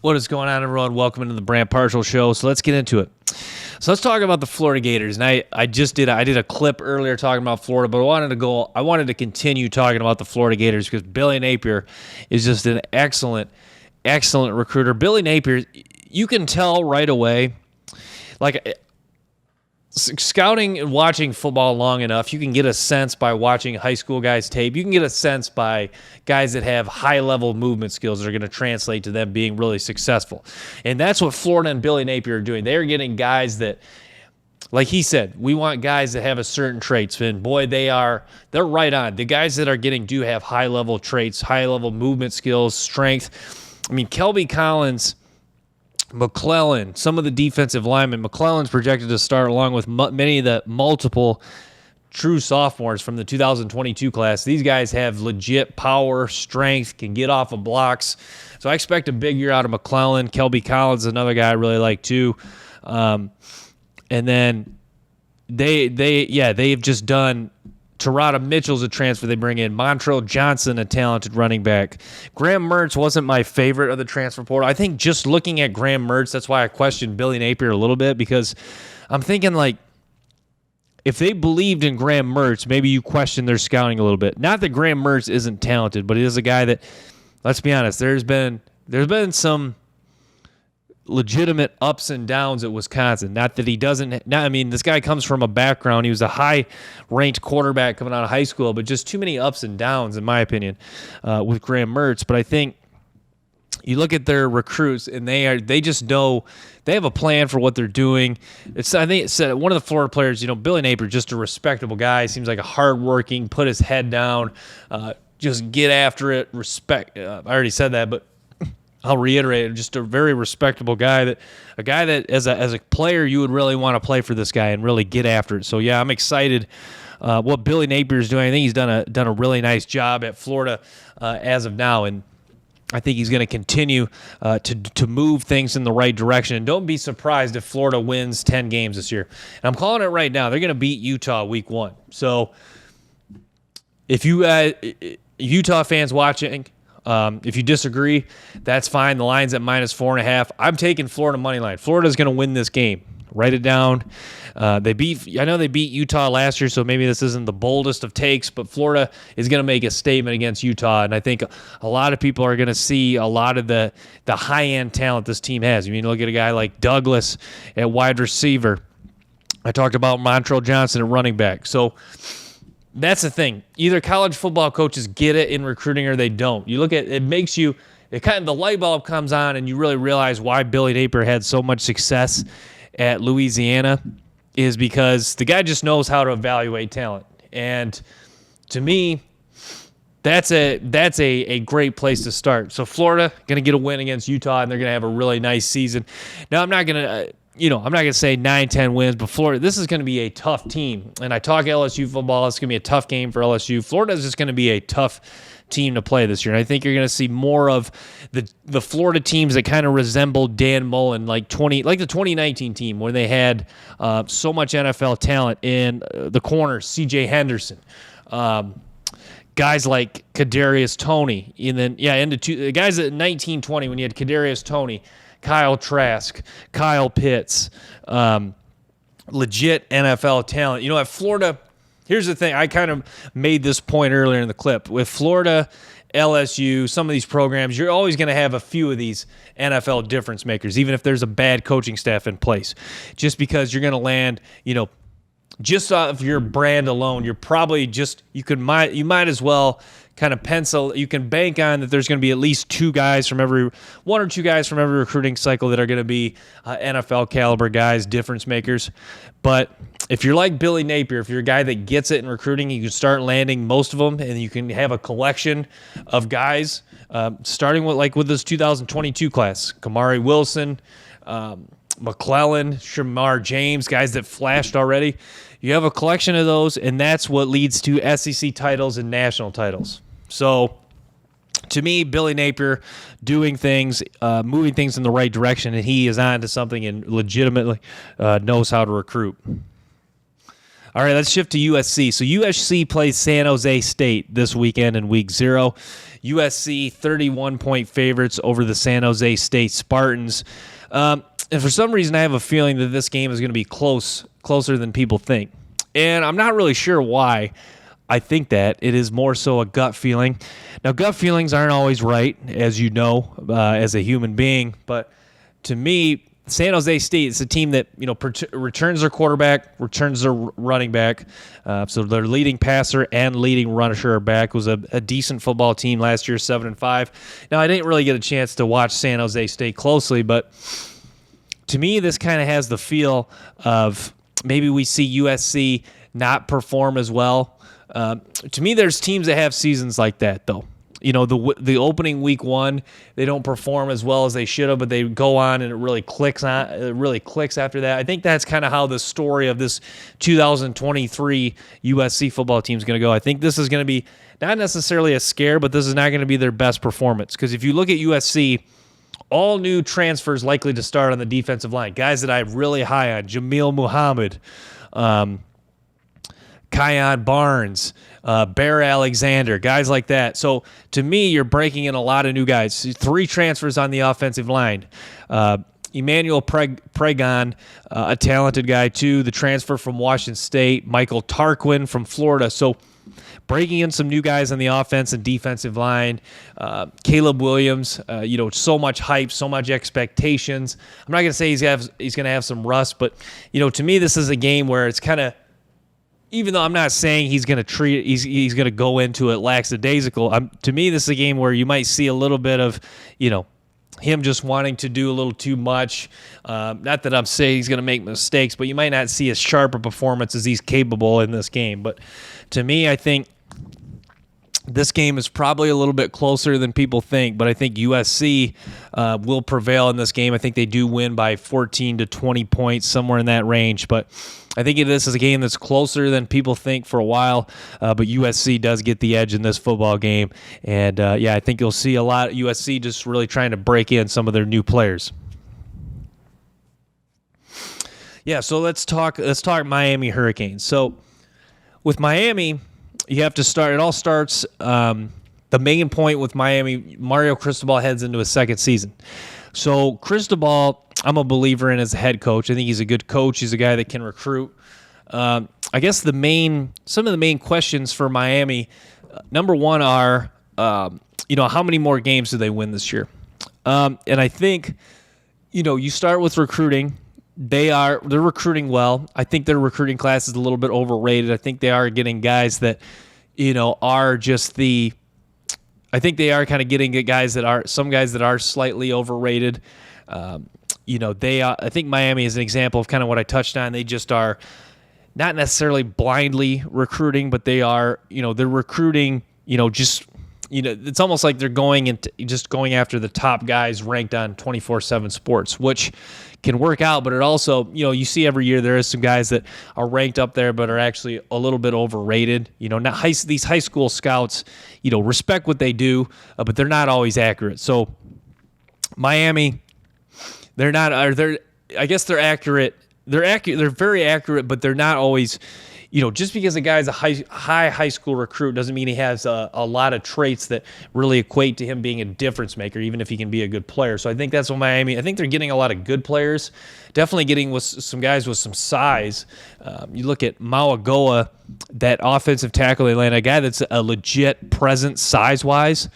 What is going on, everyone? Welcome into the Brand Partial Show. So let's get into it. So let's talk about the Florida Gators. And I did a clip earlier talking about Florida, but I wanted to continue talking about the Florida Gators because Billy Napier is just an excellent recruiter. Billy Napier, you can tell right away, like scouting and watching football long enough, you can get a sense by watching high school guys tape. You can get a sense by guys that have high-level movement skills that are going to translate to them being really successful. And that's what Florida and Billy Napier are doing. They're getting guys that, like he said, we want guys that have a certain traits. And boy, they're right on. The guys that are getting do have high-level traits, high-level movement skills, strength. I mean, Kelby Collins, McClellan, some of the defensive linemen. McClellan's projected to start along with many of the multiple true sophomores from the 2022 class. These guys have legit power, strength, can get off of blocks. So I expect a big year out of McClellan. Kelby Collins, another guy I really like too. And then they've just done. Terada Mitchell's a transfer they bring in. Montrell Johnson, a talented running back. Graham Mertz wasn't my favorite of the transfer portal. I think just looking at Graham Mertz, that's why I questioned Billy Napier a little bit, because I'm thinking, like, if they believed in Graham Mertz, maybe you question their scouting a little bit. Not that Graham Mertz isn't talented, but he is a guy that, let's be honest, there's been some legitimate ups and downs at Wisconsin. Not that he doesn't. This guy comes from a background. He was a high-ranked quarterback coming out of high school, but just too many ups and downs, in my opinion, with Graham Mertz. But I think you look at their recruits, and they just know they have a plan for what they're doing. I think it said one of the Florida players, Billy Napier, just a respectable guy. Seems like a hardworking, put his head down, just get after it. Respect. I already said that, but I'll reiterate, just a very respectable guy, a guy that as a player you would really want to play for this guy and really get after it. So yeah, I'm excited what Billy Napier is doing. I think he's done a really nice job at Florida as of now, and I think he's going to continue to move things in the right direction. And don't be surprised if Florida wins 10 games this year. And I'm calling it right now. They're going to beat Utah week 1. So if you Utah fans watching, if you disagree, that's fine. The line's at -4.5. I'm taking Florida money line. Florida's going to win this game. Write it down. I know they beat Utah last year, so maybe this isn't the boldest of takes, but Florida is going to make a statement against Utah, and I think a lot of people are going to see a lot of the high-end talent this team has. You mean, look at a guy like Douglas at wide receiver. I talked about Montrell Johnson at running back. So that's the thing. Either college football coaches get it in recruiting or they don't. You look at it, the light bulb comes on and you really realize why Billy Napier had so much success at Louisiana is because the guy just knows how to evaluate talent. And to me, that's a great place to start. So Florida going to get a win against Utah, and they're going to have a really nice season. Now, I'm not going to say 9-10 wins, but Florida, this is going to be a tough team. And I talk LSU football. It's going to be a tough game for LSU. Florida is just going to be a tough team to play this year. And I think you're going to see more of the Florida teams that kind of resemble Dan Mullen, like the 2019 team where they had so much NFL talent in the corners, C.J. Henderson, guys like Kadarius Toney, and then the guys at 19-20 when you had Kadarius Toney, Kyle Trask, Kyle Pitts, legit NFL talent. At Florida, here's the thing. I kind of made this point earlier in the clip. With Florida, LSU, some of these programs, you're always going to have a few of these NFL difference makers, even if there's a bad coaching staff in place. Just because you're going to land, just off your brand alone, you're probably you might as well kind of pencil. You can bank on that there's going to be at least one or two guys from every recruiting cycle that are going to be NFL caliber guys, difference makers. But if you're like Billy Napier, if you're a guy that gets it in recruiting, you can start landing most of them, and you can have a collection of guys, starting with this 2022 class, Kamari Wilson, McClellan, Shamar James, guys that flashed already. You have a collection of those, and that's what leads to SEC titles and national titles. So, to me, Billy Napier doing things, moving things in the right direction, and he is on to something and legitimately knows how to recruit. All right, let's shift to USC. So USC plays San Jose State this weekend in Week 0. USC 31-point favorites over the San Jose State Spartans. And for some reason, I have a feeling that this game is going to be closer than people think. And I'm not really sure why I think that. It is more so a gut feeling. Now, gut feelings aren't always right, as you know, as a human being. But to me, San Jose State is a team that returns their quarterback, returns their running back. So their leading passer and leading rusher back was a decent football team last year, 7-5. Now, I didn't really get a chance to watch San Jose State closely, but to me, this kind of has the feel of maybe we see USC not perform as well. To me, there's teams that have seasons like that, though. The opening week one, they don't perform as well as they should have, but they go on and it really clicks after that. I think that's kind of how the story of this 2023 USC football team is going to go. I think this is going to be not necessarily a scare, but this is not going to be their best performance. Because if you look at USC, all new transfers likely to start on the defensive line. Guys that I have really high on: Jamil Muhammad, Kion Barnes, Bear Alexander, guys like that. So to me, you're breaking in a lot of new guys. 3 transfers on the offensive line. Emmanuel Pregon, a talented guy too, the transfer from Washington State. Michael Tarquin from Florida. So breaking in some new guys on the offense and defensive line. Caleb Williams, so much hype, so much expectations. I'm not going to say he's going to have some rust, but to me, this is a game where it's kind of, even though I'm not saying he's going to go into it lackadaisical, to me, this is a game where you might see a little bit of, him just wanting to do a little too much. Not that I'm saying he's going to make mistakes, but you might not see as sharp a performance as he's capable in this game. But to me, I think this game is probably a little bit closer than people think, but I think USC will prevail in this game. I think they do win by 14 to 20 points, somewhere in that range. But I think this is a game that's closer than people think for a while, but USC does get the edge in this football game. And, I think you'll see a lot of USC just really trying to break in some of their new players. Yeah, so let's talk Miami Hurricanes. So with Miami, you have to start. It all starts. The main point with Miami, Mario Cristobal heads into his second season. So Cristobal, I'm a believer in as a head coach. I think he's a good coach. He's a guy that can recruit. I guess some of the main questions for Miami, number one are, how many more games do they win this year? And I think, you start with recruiting. They're recruiting well. I think their recruiting class is a little bit overrated. I think they are getting guys that, I think they are kind of getting some guys that are slightly overrated. I think Miami is an example of kind of what I touched on. They just are not necessarily blindly recruiting, but they are, they're recruiting, it's almost like they're going after the top guys ranked on 24/7 Sports, which can work out, but it also, you see every year there is some guys that are ranked up there but are actually a little bit overrated. These high school scouts, respect what they do, but they're not always accurate. So Miami, I guess they're accurate. They're very accurate, but they're not always, just because a guy's a high school recruit doesn't mean he has a lot of traits that really equate to him being a difference maker, even if he can be a good player. So I think that's what I think they're getting a lot of good players, definitely getting with some guys with some size. You look at Mauagoa, that offensive tackle they land, a guy that's a legit presence size-wise.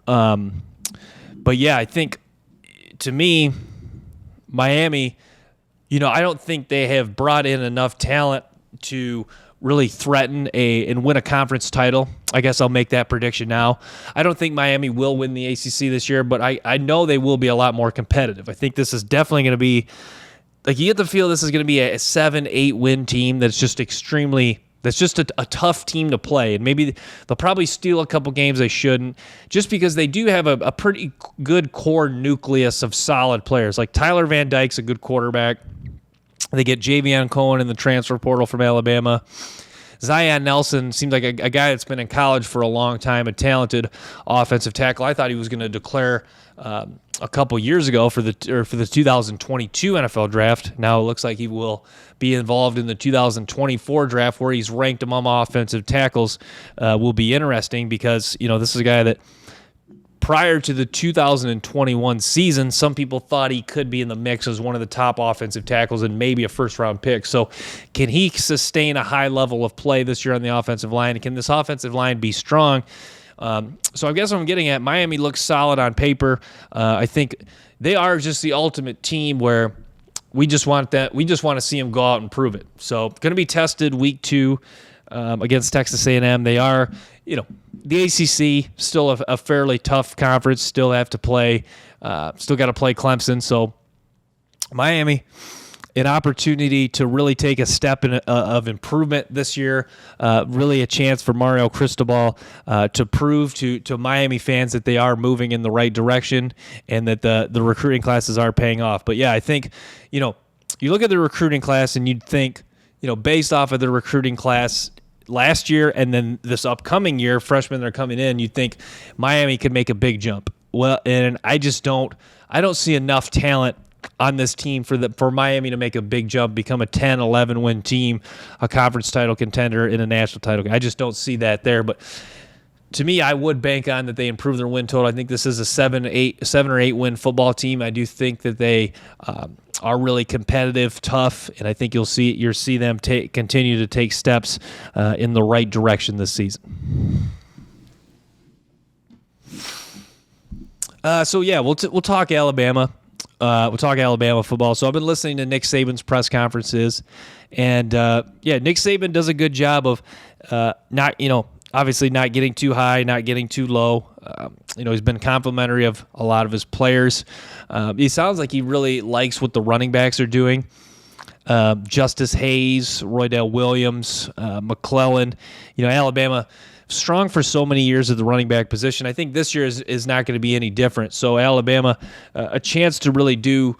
But yeah, I think to me, Miami, I don't think they have brought in enough talent to really threaten and win a conference title. I guess I'll make that prediction now. I don't think Miami will win the ACC this year, but I know they will be a lot more competitive. I think this is definitely going to be, you get the feel this is going to be a 7-8 win team that's just a tough team to play. And maybe they'll probably steal a couple games they shouldn't, just because they do have a pretty good core nucleus of solid players. Like Tyler Van Dyke's a good quarterback. They get Javion Cohen in the transfer portal from Alabama. Zion Nelson seems like a guy that's been in college for a long time, a talented offensive tackle. I thought he was going to declare a couple years ago for the 2022 NFL draft. Now it looks like he will be involved in the 2024 draft, where he's ranked among offensive tackles. Will be interesting because this is a guy that prior to the 2021 season, some people thought he could be in the mix as one of the top offensive tackles and maybe a first-round pick. So can he sustain a high level of play this year on the offensive line? Can this offensive line be strong? So I guess what I'm getting at, Miami looks solid on paper. I think they are just the ultimate team where we just want to see them go out and prove it. So going to be tested week 2 against Texas A&M. They are, the ACC, still a fairly tough conference, still got to play Clemson. So Miami, an opportunity to really take a step of improvement this year, really a chance for Mario Cristobal to prove to Miami fans that they are moving in the right direction and that the recruiting classes are paying off. But yeah, I think, you look at the recruiting class and you'd think, based off of the recruiting class last year and then this upcoming year, freshmen that are coming in, you'd think Miami could make a big jump. Well, and I don't see enough talent on this team for Miami to make a big jump, become a 10, 11 win team, a conference title contender in a national title. I just don't see that there. But to me, I would bank on that they improve their win total. I think this is a 7 or 8 win football team. I do think that they are really competitive, tough, and I think you'll see them continue to take steps in the right direction this season. So yeah, we'll talk Alabama. We'll talk Alabama football. So I've been listening to Nick Saban's press conferences, and Nick Saban does a good job of obviously not getting too high, not getting too low. He's been complimentary of a lot of his players. He sounds like he really likes what the running backs are doing. Justice Hayes, Roydell Williams, McClellan. Alabama strong for so many years at the running back position. I think this year is not going to be any different. So Alabama, a chance to really do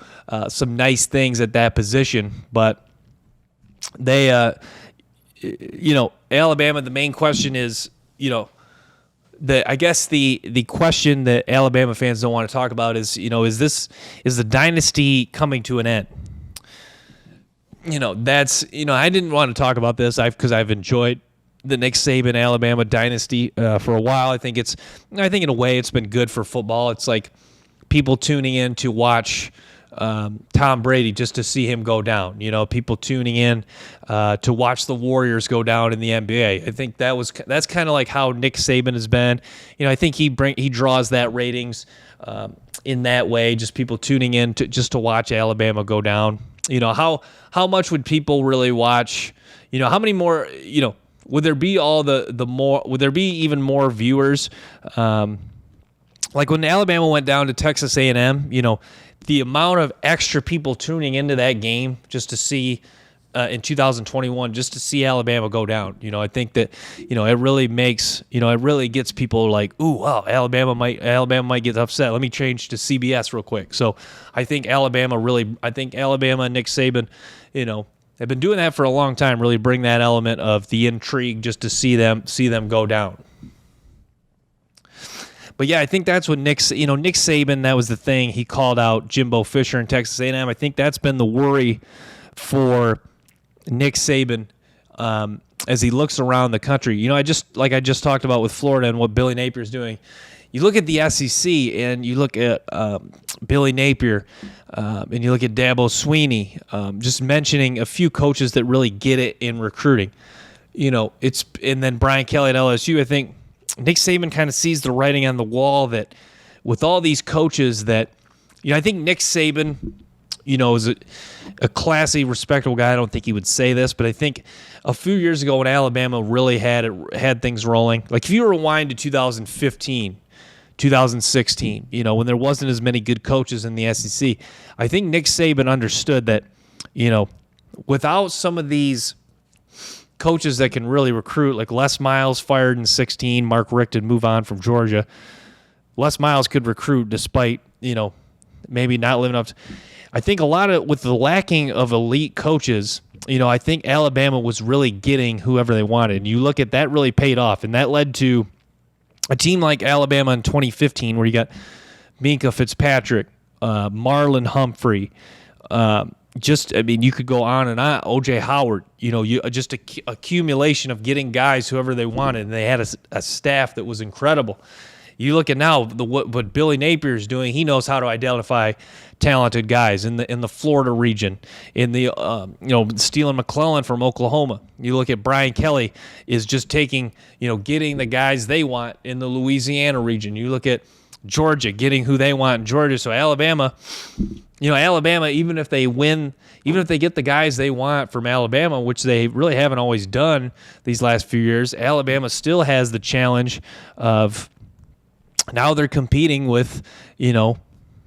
some nice things at that position. But they, Alabama, the main question is, I guess the question that Alabama fans don't want to talk about is, is the dynasty coming to an end? I didn't want to talk about this because I've enjoyed the Nick Saban Alabama dynasty for a while. I think in a way it's been good for football. It's like people tuning in to watch Tom Brady just to see him go down. People tuning in to watch the Warriors go down in the NBA. I think that's kind of like how Nick Saban has been. I think he draws that ratings in that way. Just people tuning in to watch Alabama go down. How much would people really watch? How many more? Would there be would there be even more viewers? Like when Alabama went down to Texas A&M, the amount of extra people tuning into that game just to see in 2021, just to see Alabama go down. I think that, it really makes, it really gets people like, ooh, wow, Alabama might get upset. Let me change to CBS real quick. So I think Alabama and Nick Saban, have been doing that for a long time, really bring that element of the intrigue just to see them go down. But yeah, I think that's what Nick Saban, that was the thing. He called out Jimbo Fisher in Texas A&M. I think that's been the worry for Nick Saban as he looks around the country. I just talked about with Florida and what Billy Napier is doing. You look at the SEC and you look at Billy Napier and you look at Dabo Swinney, just mentioning a few coaches that really get it in recruiting. And then Brian Kelly at LSU. I think Nick Saban kind of sees the writing on the wall that with all these coaches that, I think Nick Saban, is a classy, respectable guy. I don't think he would say this, but I think a few years ago when Alabama really had things rolling, like if you rewind to 2015, 2016, when there wasn't as many good coaches in the SEC, I think Nick Saban understood that, without some of these coaches that can really recruit, like Les Miles fired in 2016, Mark Richt did move on from Georgia. Les Miles could recruit despite, maybe not living up to. I think a lot of, with the lacking of elite coaches, I think Alabama was really getting whoever they wanted. And you look at that, really paid off, and that led to a team like Alabama in 2015 where you got Minka Fitzpatrick, Marlon Humphrey, you could go on and on. O.J. Howard, just accumulation of getting guys whoever they wanted, and they had a staff that was incredible. You look at now what Billy Napier is doing. He knows how to identify talented guys in the Florida region, in the Steelen McClellan from Oklahoma. You look at Brian Kelly is just taking, getting the guys they want in the Louisiana region. You look at Georgia getting who they want in Georgia. So Alabama, even if they win, even if they get the guys they want from Alabama, which they really haven't always done these last few years, Alabama still has the challenge of now they're competing with,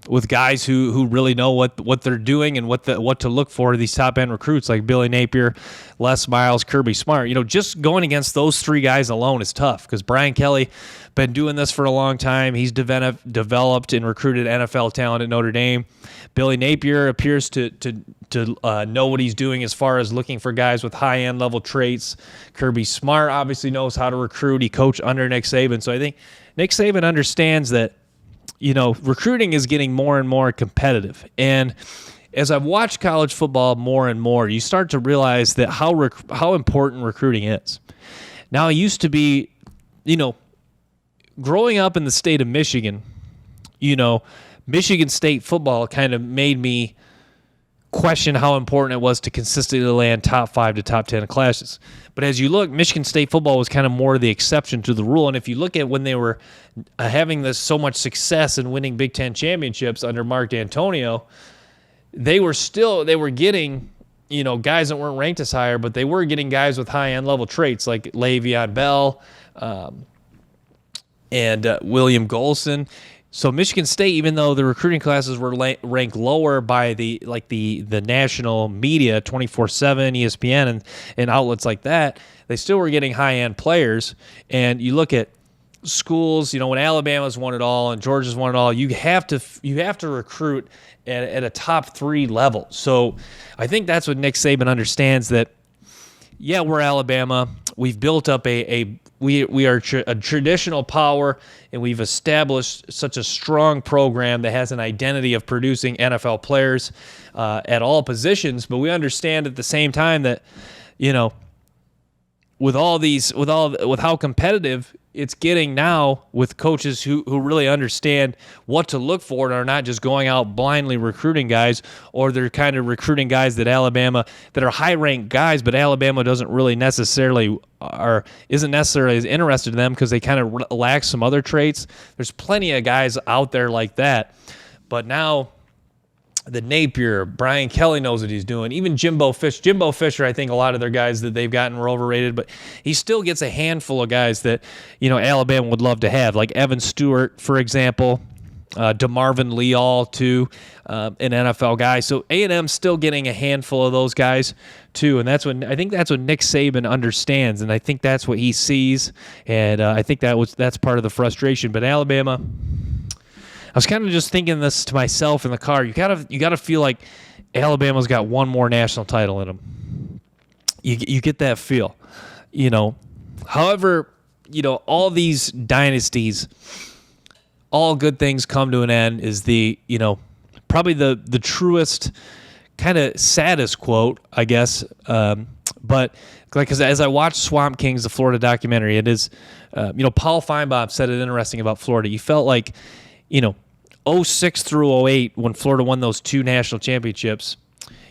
with guys who really know what they're doing and what to look for, these top end recruits like Billy Napier, Les Miles, Kirby Smart. Just going against those three guys alone is tough because Brian Kelly been doing this for a long time. He's developed and recruited NFL talent at Notre Dame. Billy Napier appears to know what he's doing as far as looking for guys with high end level traits. Kirby Smart obviously knows how to recruit. He coached under Nick Saban, so I think Nick Saban understands that recruiting is getting more and more competitive. And as I've watched college football more and more, you start to realize that how important recruiting is. Now, it used to be, growing up in the state of Michigan, Michigan State football kind of made me question how important it was to consistently land top 5 to top 10 classes. But as you look, Michigan State football was kind of more the exception to the rule. And if you look at when they were having so much success and winning Big Ten championships under Mark D'Antonio, they were getting, guys that weren't ranked as higher, but they were getting guys with high-end level traits like Le'Veon Bell and William Golson. So Michigan State, even though the recruiting classes were ranked lower by the national media, 24/7, ESPN, and outlets like that, they still were getting high-end players. And you look at schools, when Alabama's won it all and Georgia's won it all, you have to recruit at a top 3 level. So I think that's what Nick Saban understands, that yeah, we're Alabama. We've built up we are a traditional power, and we've established such a strong program that has an identity of producing NFL players at all positions. But we understand at the same time that, with how competitive it's getting now, with coaches who really understand what to look for and are not just going out blindly recruiting guys, or they're kind of recruiting guys that are high-ranked guys, but Alabama isn't necessarily as interested in them because they kind of lack some other traits. There's plenty of guys out there like that, but now the Napier, Brian Kelly knows what he's doing. Even Jimbo Fisher, I think a lot of their guys that they've gotten were overrated, but he still gets a handful of guys that, Alabama would love to have, like Evan Stewart, for example, DeMarvin Leal, too, an NFL guy. So A&M's still getting a handful of those guys, too, and I think that's what Nick Saban understands, and I think that's what he sees, and I think that's part of the frustration. But Alabama, I was kind of just thinking this to myself in the car. You got to feel like Alabama's got one more national title in them. You get that feel, However, all these dynasties, all good things come to an end is probably the truest, kind of saddest quote, I guess. But because as I watched Swamp Kings, the Florida documentary, it is, Paul Feinbaum said it interesting about Florida. You felt like, 06 through 08, when Florida won those 2 national championships,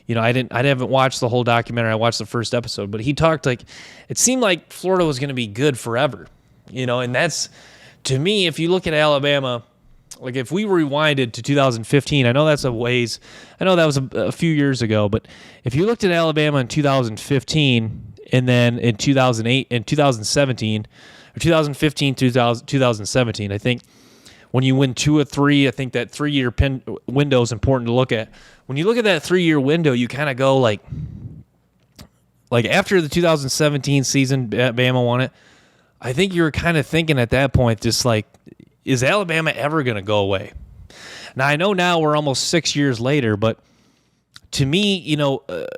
I haven't watched the whole documentary. I watched the first episode, but he talked like it seemed like Florida was going to be good forever, and that's, to me, if you look at Alabama, like if we rewinded to 2015, I know that was a few years ago, but if you looked at Alabama in 2015 and then in 2008 and 2017, or 2015 through 2017, I think when you win 2 or 3, I think that 3-year window is important to look at. When you look at that 3-year window, you kind of go like after the 2017 season, Bama won it. I think you were kind of thinking at that point, just like, is Alabama ever going to go away? Now, I know now we're almost 6 years later, but to me,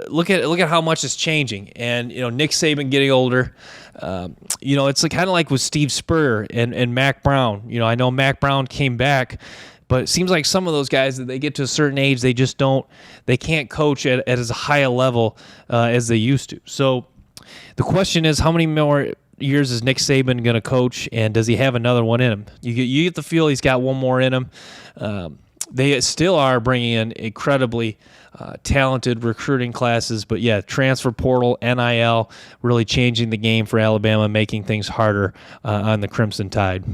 look at how much is changing, and Nick Saban getting older. It's kind of like with Steve Spurrier and Mac Brown. I know Mac Brown came back, but it seems like some of those guys that they get to a certain age, they can't coach at as high a level as they used to. So the question is, how many more years is Nick Saban going to coach, and does he have another one in him? You get the feel he's got one more in him. They still are bringing in incredibly talented recruiting classes, but yeah, transfer portal, NIL, really changing the game for Alabama, making things harder on the Crimson Tide.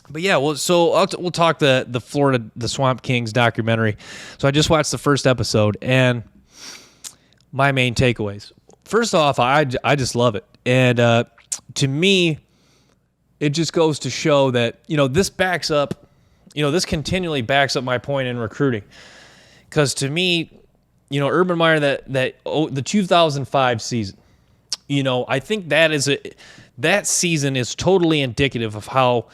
But yeah, we'll talk the Florida, the Swamp Kings documentary. So I just watched the first episode, and my main takeaways. First off, I just love it, and to me, it just goes to show that this backs up, this continually backs up my point in recruiting, because to me, Urban Meyer the 2005 season, I think that season is totally indicative of how.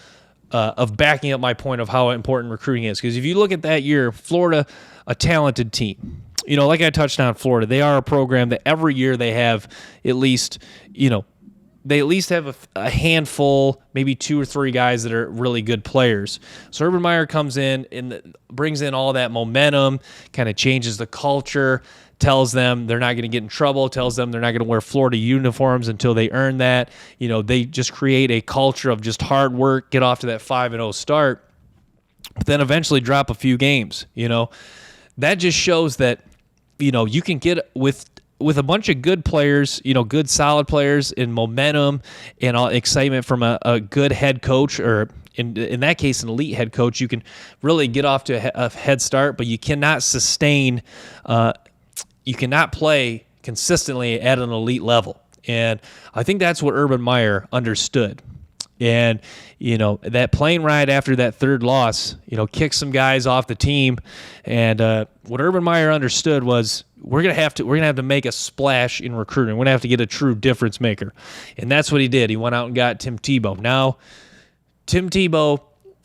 Of backing up my point of how important recruiting is. Because if you look at that year, Florida, a talented team. Like I touched on Florida, they are a program that every year they have at least, they at least have a handful, maybe 2 or 3 guys that are really good players. So Urban Meyer comes in and brings in all that momentum, kind of changes the culture, tells them they're not going to get in trouble, tells them they're not going to wear Florida uniforms until they earn that. They just create a culture of just hard work, get off to that 5-0 start, but then eventually drop a few games. That just shows that, you can get with a bunch of good players, good solid players and momentum and all excitement from a good head coach, or in that case, an elite head coach, you can really get off to a head start, but you cannot sustain you cannot play consistently at an elite level. And I think that's what Urban Meyer understood. And, that plane ride after that third loss, kicked some guys off the team. And what Urban Meyer understood was we're gonna have to make a splash in recruiting. We're gonna have to get a true difference maker. And that's what he did. He went out and got Tim Tebow. Now, Tim Tebow,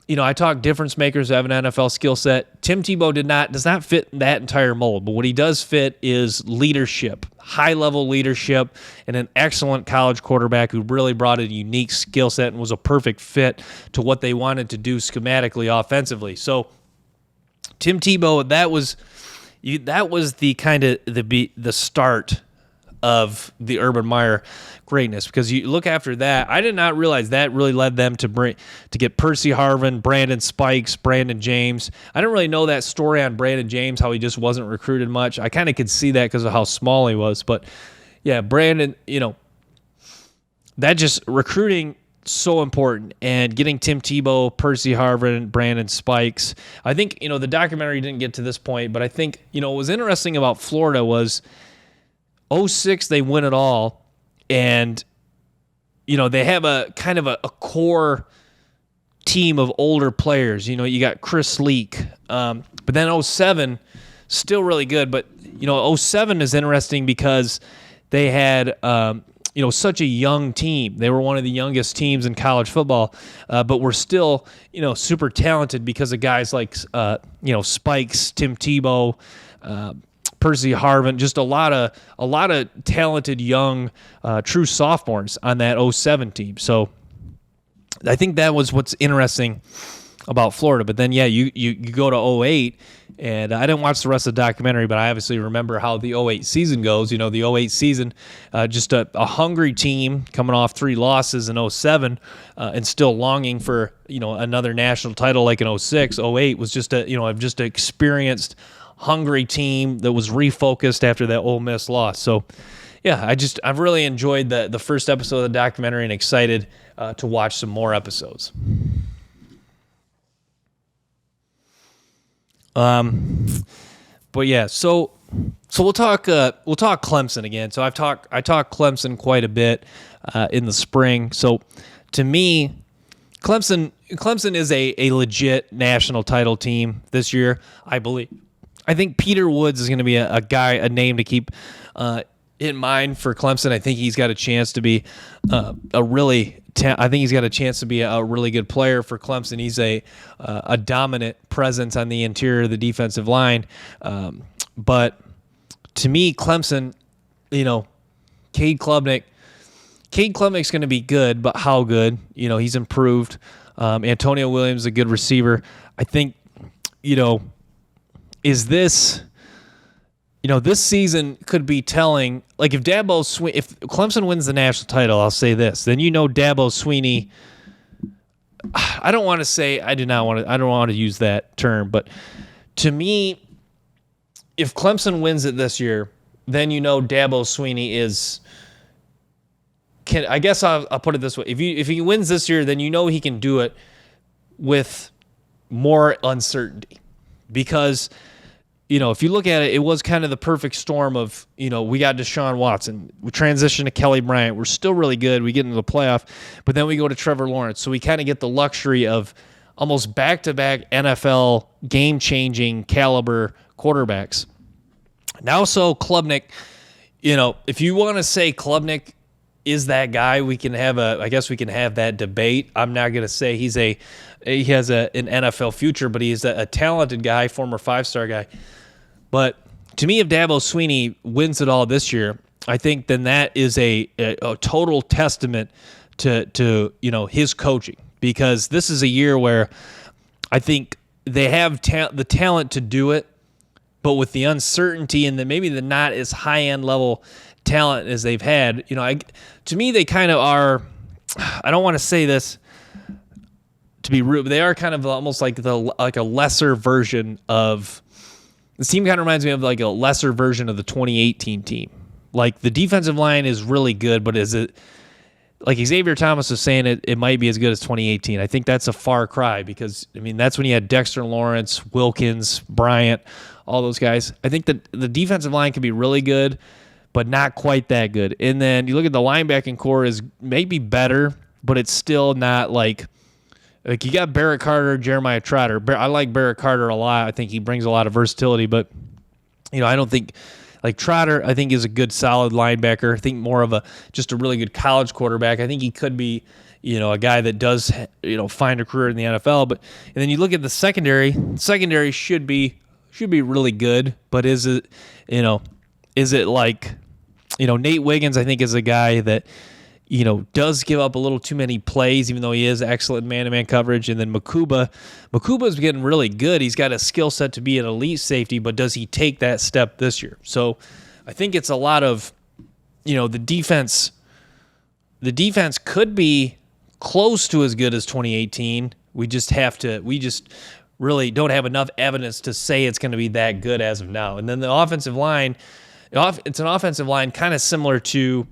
I talk difference makers who have an NFL skill set. Tim Tebow does not fit that entire mold, but what he does fit is leadership, high-level leadership, and an excellent college quarterback who really brought a unique skill set and was a perfect fit to what they wanted to do schematically, offensively. So Tim Tebow, that was the kind of the start of the Urban Meyer greatness, because you look after that, I did not realize that really led them to get Percy Harvin, Brandon Spikes, Brandon James. I didn't really know that story on Brandon James, how he just wasn't recruited much. I kind of could see that because of how small he was, but yeah, Brandon, that just recruiting so important, and getting Tim Tebow, Percy Harvin, Brandon Spikes. I think, the documentary didn't get to this point, but I think, what was interesting about Florida was 2006, they win it all, and they have a kind of a core team of older players. You got Chris Leak, but then 2007, still really good. But 2007 is interesting because they had such a young team. They were one of the youngest teams in college football, but were still super talented because of guys like Spikes, Tim Tebow, Percy Harvin, just a lot of talented young true sophomores on that 2007 team. So I think that was what's interesting about Florida. But then, yeah, you go to 2008, and I didn't watch the rest of the documentary, but I obviously remember how the 2008 season goes. The 2008 season, just a hungry team coming off 3 losses in 2007, and still longing for another national title like in 2006. 2008 was just an experienced, hungry team that was refocused after that Ole Miss loss. So, yeah, I've really enjoyed the first episode of the documentary, and excited to watch some more episodes. But yeah, so we'll talk Clemson again. So I talk Clemson quite a bit in the spring. So to me, Clemson is a legit national title team this year, I believe. I think Peter Woods is going to be a name to keep in mind for Clemson. I think he's got a chance to be a really good player for Clemson. He's a dominant presence on the interior of the defensive line. But to me, Clemson, Cade Klubnik's going to be good, but how good? He's improved. Antonio Williams is a good receiver. I think, is this This season could be telling. Like if if Clemson wins the national title, I'll say this. Then Dabo Swinney. I don't want to say I don't want to use that term, but to me, if Clemson wins it this year, then Dabo Swinney is. I guess I'll put it this way: if he wins this year, then he can do it with more uncertainty, because if you look at it, it was kind of the perfect storm of we got Deshaun Watson, we transition to Kelly Bryant, we're still really good, we get into the playoff, but then we go to Trevor Lawrence, so we kind of get the luxury of almost back-to-back NFL game-changing caliber quarterbacks. Now, so Klubnik, if you want to say Klubnik is that guy, we can have that debate. I'm not going to say he has an NFL future, but he's a talented guy, former 5-star guy. But to me, if Dabo Swinney wins it all this year, I think then that is a total testament to his coaching, because this is a year where I think they have the talent to do it, but with the uncertainty and maybe the not as high-end level talent as they've had, to me they kind of are. I don't want to say this to be rude, but they are kind of almost like a lesser version of this team. Kind of reminds me of like a lesser version of the 2018 team. Like the defensive line is really good, but is it like Xavier Thomas was saying it might be as good as 2018? I think that's a far cry, because that's when you had Dexter Lawrence, Wilkins, Bryant, all those guys. I think that the defensive line can be really good, but not quite that good. And then you look at the linebacking core is maybe better, but it's still not like you got Barrett Carter, Jeremiah Trotter. I like Barrett Carter a lot. I think he brings a lot of versatility, but I don't think like Trotter, I think, is a good solid linebacker. I think more of just a really good college quarterback. I think he could be, a guy that does, find a career in the NFL. And then you look at the secondary. Secondary should be really good, but is it like, Nate Wiggins, I think, is a guy that, does give up a little too many plays, even though he is excellent in man-to-man coverage. And then Makuba's getting really good. He's got a skill set to be an elite safety, but does he take that step this year? So I think it's a lot of, the defense. The defense could be close to as good as 2018. We just really don't have enough evidence to say it's going to be that good as of now. And then the offensive line, it's an offensive line kind of similar to,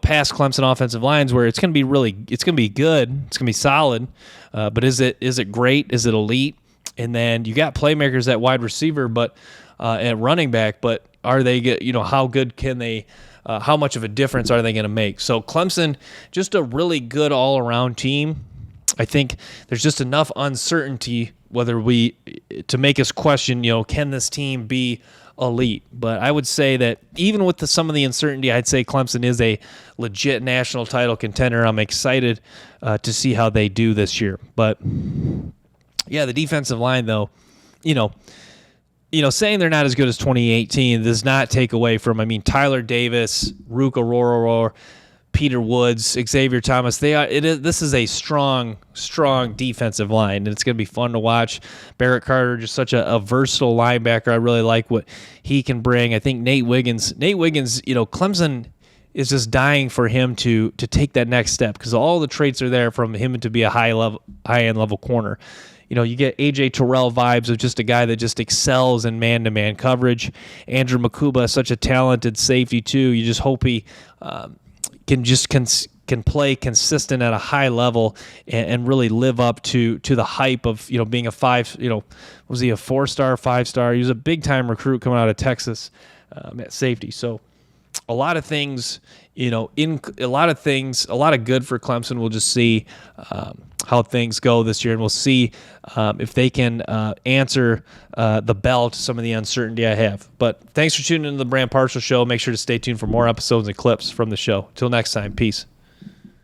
past Clemson offensive lines, where it's going to be good, it's going to be solid, but is it great? Is it elite? And then you got playmakers at wide receiver, but at running back, but are they how good can they? How much of a difference are they going to make? So Clemson, just a really good all-around team. I think there's just enough uncertainty to make us question, can this team be elite? But I would say that even with some of the uncertainty, I'd say Clemson is a legit national title contender. I'm excited to see how they do this year. But yeah, the defensive line, though, saying they're not as good as 2018 does not take away from, Tyler Davis, Ruka Roror, Peter Woods, Xavier Thomas. This is a strong defensive line, and it's going to be fun to watch. Barrett Carter, just such a versatile linebacker. I really like what he can bring. I think Nate Wiggins, Clemson is just dying for him to take that next step, because all the traits are there from him to be a high-end level corner. You get A.J. Terrell vibes of just a guy that just excels in man-to-man coverage. Andrew Makuba, such a talented safety too. You just hope he can play consistent at a high level and really live up to the hype of being a was he a 4-star, 5-star? He was a big time recruit coming out of Texas at safety. So a lot of things, a lot of good for Clemson. We'll just see how things go this year, and we'll see if they can answer the bell to some of the uncertainty I have. But thanks for tuning into the Brand Partial Show. Make sure to stay tuned for more episodes and clips from the show. Till next time, peace.